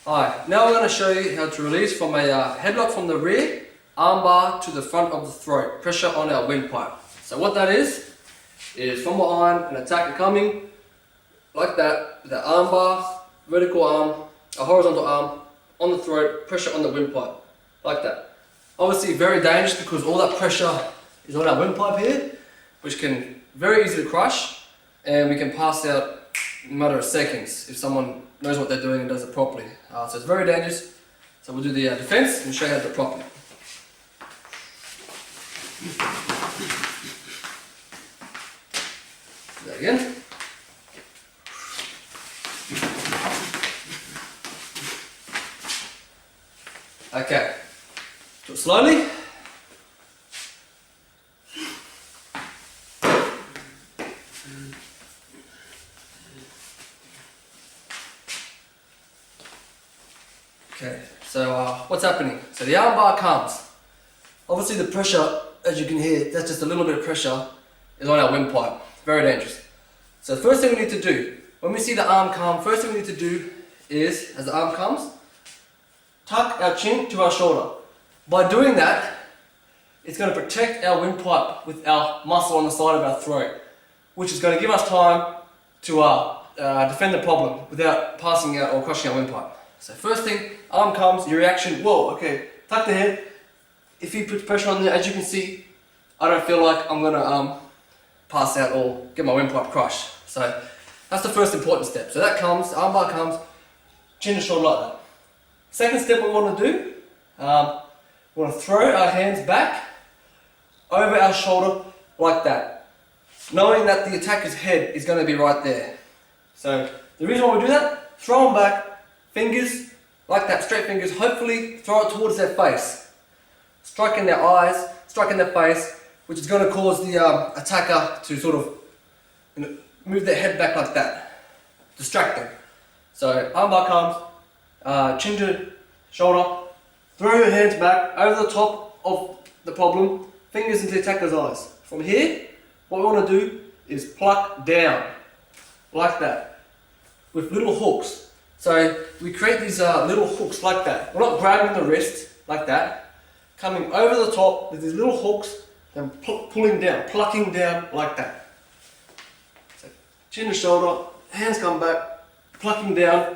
Alright, now we're going to show you how to release from a headlock from the rear, armbar to the front of the throat, pressure on our windpipe. So what that is from behind, an attacker coming, like that, with an armbar, vertical arm, a horizontal arm, on the throat, pressure on the windpipe, like that. Obviously very dangerous because all that pressure is on our windpipe here, which can very easily crush, and we can pass out in a matter of seconds if someone knows what they're doing and does it properly. So it's very dangerous. So we'll do the defense and show you how to do it properly. Do that again. Okay. Do it slowly. Okay, so what's happening? So the armbar comes. Obviously the pressure, as you can hear, that's just a little bit of pressure, is on our windpipe. Very dangerous. So the first thing we need to do, when we see the arm come, first thing we need to do is, as the arm comes, tuck our chin to our shoulder. By doing that, it's going to protect our windpipe with our muscle on the side of our throat, which is going to give us time to defend the problem without passing out or crushing our windpipe. So first thing, arm comes, your reaction, whoa, okay, tuck the head. If he puts pressure on there, as you can see, I don't feel like I'm going to pass out or get my windpipe crushed. So that's the first important step. So that comes, armbar comes, chin to shoulder like that. Second step we want to do, we want to throw our hands back over our shoulder like that, knowing that the attacker's head is going to be right there. So the reason why we do that, throw them back, fingers like that, straight fingers, hopefully throw it towards their face, striking their eyes, striking their face, which is going to cause the attacker to sort of move their head back like that, distract them. So armbar comes, chin to shoulder, throw your hands back over the top of the problem, fingers into the attacker's eyes. From here, what we want to do is pluck down, like that, with little hooks. So we create these little hooks like that. We're not grabbing the wrist like that, coming over the top with these little hooks and pulling down, plucking down like that. So chin to shoulder, hands come back, plucking down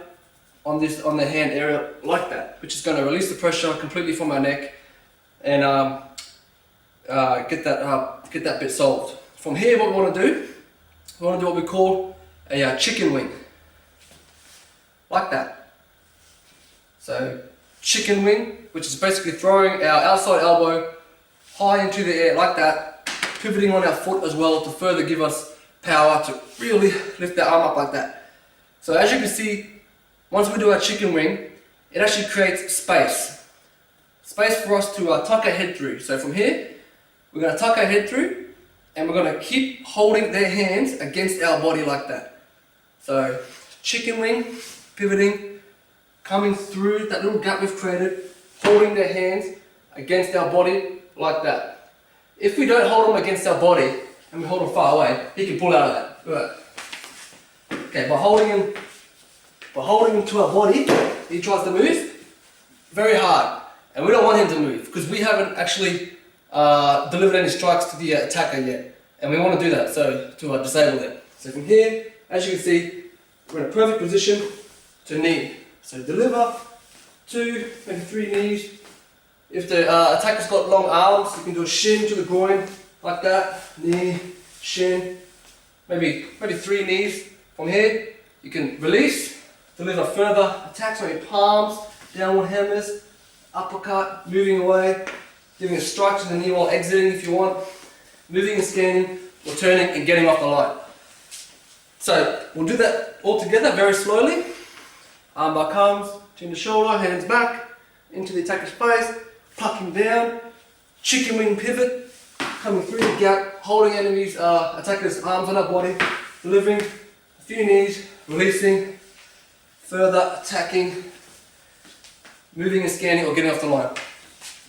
on the hand area like that, which is going to release the pressure completely from our neck and get that bit solved. From here, what we want to do what we call a chicken wing, like that. So chicken wing, which is basically throwing our outside elbow high into the air like that, pivoting on our foot as well to further give us power to really lift the arm up like that. So as you can see, once we do our chicken wing, it actually creates space for us to tuck our head through. So from here, we're going to tuck our head through and we're going to keep holding their hands against our body like that. So chicken wing, pivoting, coming through that little gap we've created, holding their hands against our body like that. If we don't hold them against our body and we hold them far away, he can pull out of that. Right. Okay, by holding him to our body, he tries to move very hard, and we don't want him to move because we haven't actually delivered any strikes to the attacker yet, and we want to do that so to disable them. So from here, as you can see, we're in a perfect position to knee. So deliver 2, maybe 3 knees. If the attacker's got long arms, you can do a shin to the groin like that, knee, shin, maybe 3 knees. From here, you can release, deliver further attacks on your palms, downward hammers, uppercut, moving away, giving a strike to the knee while exiting if you want, moving and scanning, or turning and getting off the line. So we'll do that all together very slowly. Armbar comes, chin to shoulder, hands back, into the attacker's face, plucking down, chicken wing pivot, coming through the gap, holding attacker's arms on our body, delivering a few knees, releasing, further attacking, moving and scanning or getting off the line.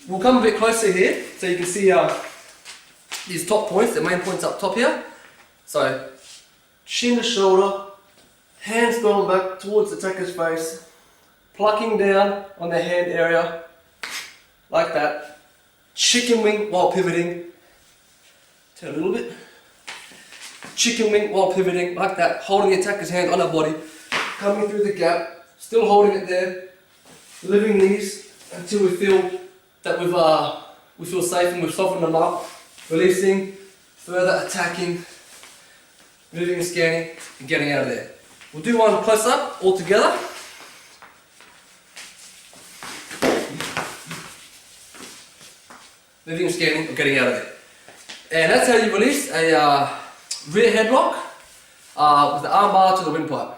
We'll come a bit closer here so you can see these top points, the main points up top here. So chin to shoulder, hands going back towards the attacker's face, plucking down on the hand area, like that. Chicken wing while pivoting. Turn a little bit. Chicken wing while pivoting, like that. Holding the attacker's hand on our body. Coming through the gap. Still holding it there. Living these until we feel that we feel safe and we've softened them up. Releasing, further attacking, moving and scanning, and getting out of there. We'll do one close up all together. Moving and scanning, or getting out of there. And that's how you release a rear headlock with the arm bar to the windpipe.